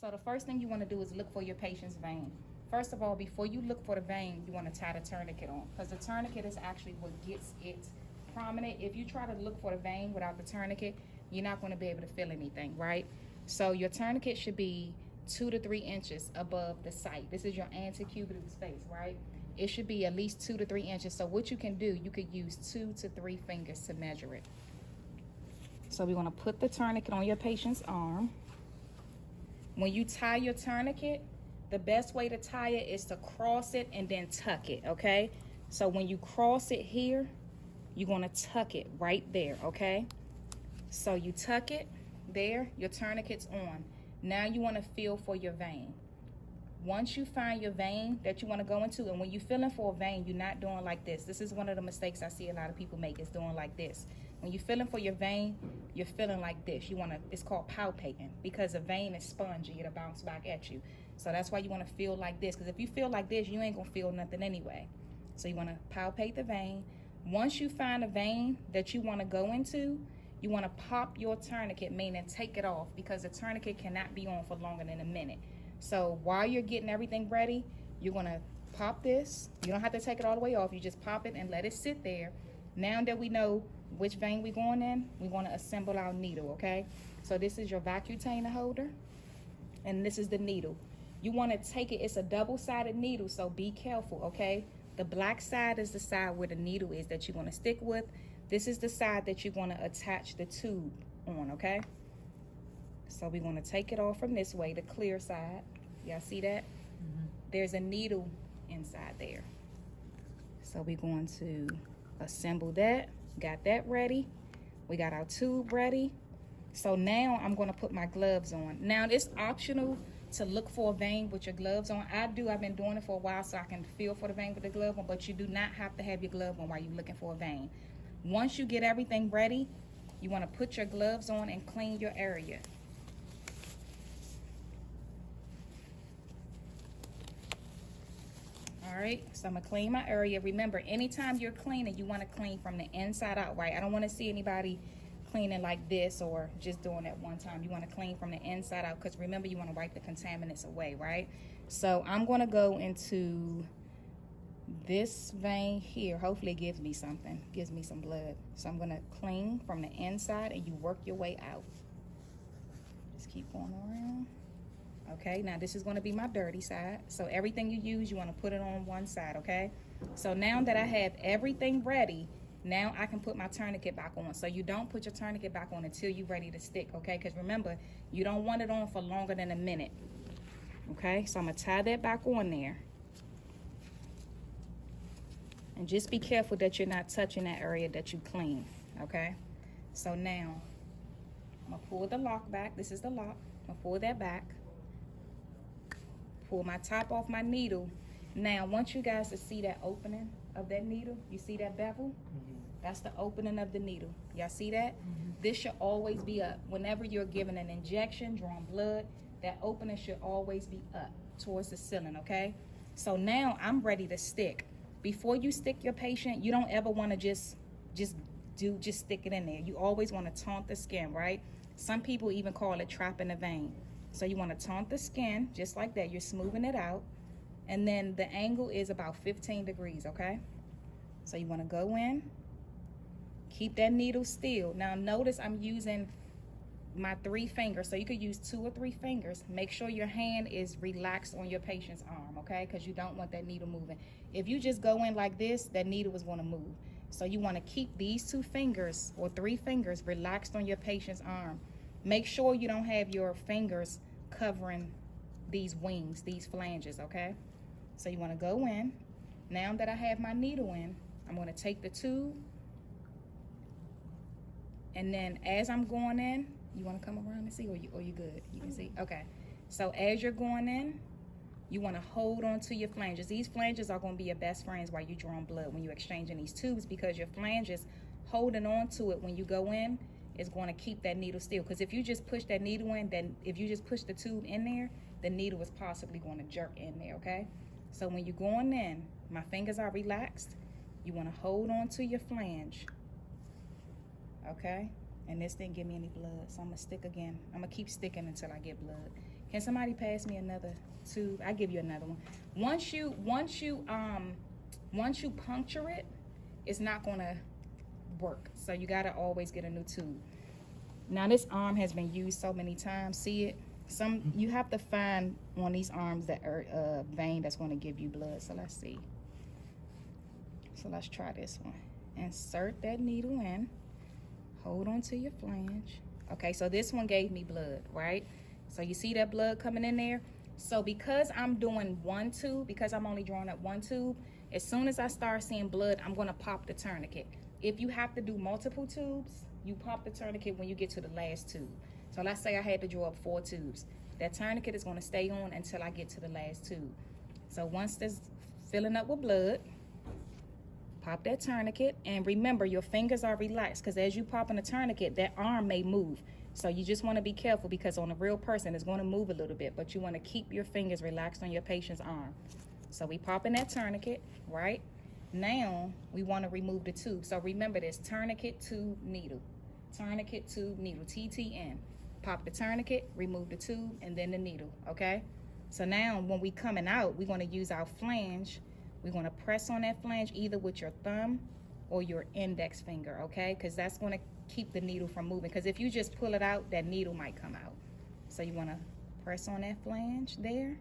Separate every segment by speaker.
Speaker 1: So the first thing you want to do is look for your patient's vein. First of all, before you look for the vein, you want to tie the tourniquet on, because the tourniquet is actually what gets it prominent. If you try to look for the vein without the tourniquet, you're not going to be able to feel anything, right? So your tourniquet should be 2 to 3 inches above the site. This is your antecubital space, right? It should be at least 2 to 3 inches. So what you can do, you could use 2 to 3 fingers to measure it. So we're going to put the tourniquet on your patient's arm. When you tie your tourniquet, the best way to tie it is to cross it and then tuck it, okay? So when you cross it here, you're going to tuck it right there, okay? So you tuck it there, your tourniquet's on. Now you want to feel for your vein. Once you find your vein that you want to go into, and when you're feeling for a vein, you're not doing like this. This is one of the mistakes I see a lot of people make, is doing like this. When you're feeling for your vein, you're feeling like this. You want to, it's called palpating, because a vein is spongy, it'll bounce back at you. So that's why you want to feel like this, because if you feel like this, you ain't gonna feel nothing anyway. So you want to palpate the vein. Once you find a vein that you want to go into, you want to pop your tourniquet, meaning take it off, because the tourniquet cannot be on for longer than a minute. So while you're getting everything ready, you're going to pop this. You don't have to take it all the way off. You just pop it and let it sit there. Now that we know which vein we're going in, we want to assemble our needle, okay? So this is your vacutainer holder, and this is the needle. You want to take it, it's a double-sided needle, so be careful, okay? The black side is the side where the needle is that you're going to stick with. This is the side that you're going to attach the tube on, okay? So we're going to take it off from this way, the clear side. Y'all see that? There's a needle inside there. So we're going to assemble that. Got that ready. We got our tube ready. So now I'm going to put my gloves on. Now it's optional to look for a vein with your gloves on. I've been doing it for a while so I can feel for the vein with the glove on, but you do not have to have your glove on while you're looking for a vein. Once you get everything ready, you want to put your gloves on and clean your area. All right, so I'm gonna clean my area. Remember, anytime you're cleaning, you want to clean from the inside out, right? I don't want to see anybody cleaning like this or just doing it one time. You want to clean from the inside out, because remember, you want to wipe the contaminants away, right? So I'm going to go into this vein here. Hopefully it gives me something, gives me some blood. So I'm going to clean from the inside, and you work your way out. Just keep going around. Okay, now this is going to be my dirty side. So everything you use, you want to put it on one side, okay? So now that I have everything ready, now I can put my tourniquet back on. So you don't put your tourniquet back on until you're ready to stick, okay? Because remember, you don't want it on for longer than a minute. Okay, so I'm going to tie that back on there. And just be careful that you're not touching that area that you clean, okay? So now, I'm going to pull the lock back. This is the lock. I'm going to pull that back. Pull my top off my needle. Now, I want you guys to see that opening of that needle. You see that bevel? That's the opening of the needle. Y'all see that? This should always be up. Whenever you're giving an injection, drawing blood, that opening should always be up towards the ceiling, okay? So now I'm ready to stick. Before you stick your patient, you don't ever want to just stick it in there. You always want to taunt the skin, right? Some people even call it trapping the vein. So you want to taunt the skin just like that. You're smoothing it out. And then the angle is about 15 degrees, okay? So you want to go in, keep that needle still. Now notice I'm using my 3 fingers, so you could use 2 or 3 fingers. Make sure your hand is relaxed on your patient's arm, okay? Because you don't want that needle moving. If you just go in like this, that needle is going to move. So you want to keep these 2 fingers or 3 fingers relaxed on your patient's arm. Make sure you don't have your fingers covering these wings, these flanges, okay? So you want to go in. Now that I have my needle in, I'm going to take the tube, and then as I'm going in, you want to come around and see, or you good? You can see? Okay. So as you're going in, you want to hold on to your flanges. These flanges are going to be your best friends while you're drawing blood when you're exchanging these tubes, because your flanges holding on to it when you go in is going to keep that needle still. Because if you just push that needle in, then if you just push the tube in there, the needle is possibly going to jerk in there, okay? So when you're going in, my fingers are relaxed. You want to hold on to your flange, okay? And this didn't give me any blood, so I'm going to stick again. I'm going to keep sticking until I get blood. Can somebody pass me another tube? I'll give you another one. Once you puncture it, it's not gonna work. So you gotta always get a new tube. Now this arm has been used so many times. See it? You have to find on these arms that are vein that's gonna give you blood. So let's see. So let's try this one. Insert that needle in. Hold on to your flange. Okay, so this one gave me blood, right? So you see that blood coming in there? So because I'm doing one tube, because I'm only drawing up one tube, as soon as I start seeing blood, I'm gonna pop the tourniquet. If you have to do multiple tubes, you pop the tourniquet when you get to the last tube. So let's say I had to draw up 4 tubes. That tourniquet is gonna stay on until I get to the last tube. So once this filling up with blood, pop that tourniquet, and remember your fingers are relaxed, because as you pop in a tourniquet, that arm may move. So you just want to be careful, because on a real person it's going to move a little bit, but you want to keep your fingers relaxed on your patient's arm. So we pop in that tourniquet, right? Now we want to remove the tube. So remember this: tourniquet, tube, needle, tourniquet, tube, needle, TTN. Pop the tourniquet, remove the tube, and then the needle. Okay, so now when we coming out, we're going to use our flange. We're going to press on that flange either with your thumb or your index finger, okay? Because that's going to keep the needle from moving. Because if you just pull it out, that needle might come out. So you want to press on that flange there.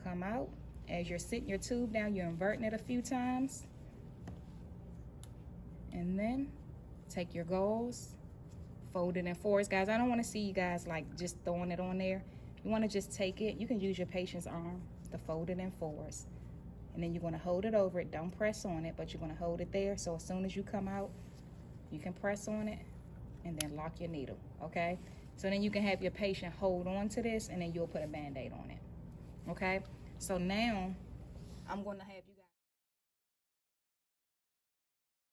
Speaker 1: Come out. As you're sitting your tube down, you're inverting it a few times. And then take your gauze, fold it in fours. Guys, I don't want to see you guys like just throwing it on there. You want to just take it. You can use your patient's arm to fold it in fours. And then you're going to hold it over it. Don't press on it, but you're going to hold it there. So as soon as you come out, you can press on it and then lock your needle, okay? So then you can have your patient hold on to this, and then you'll put a Band-Aid on it, okay? So now I'm going to have you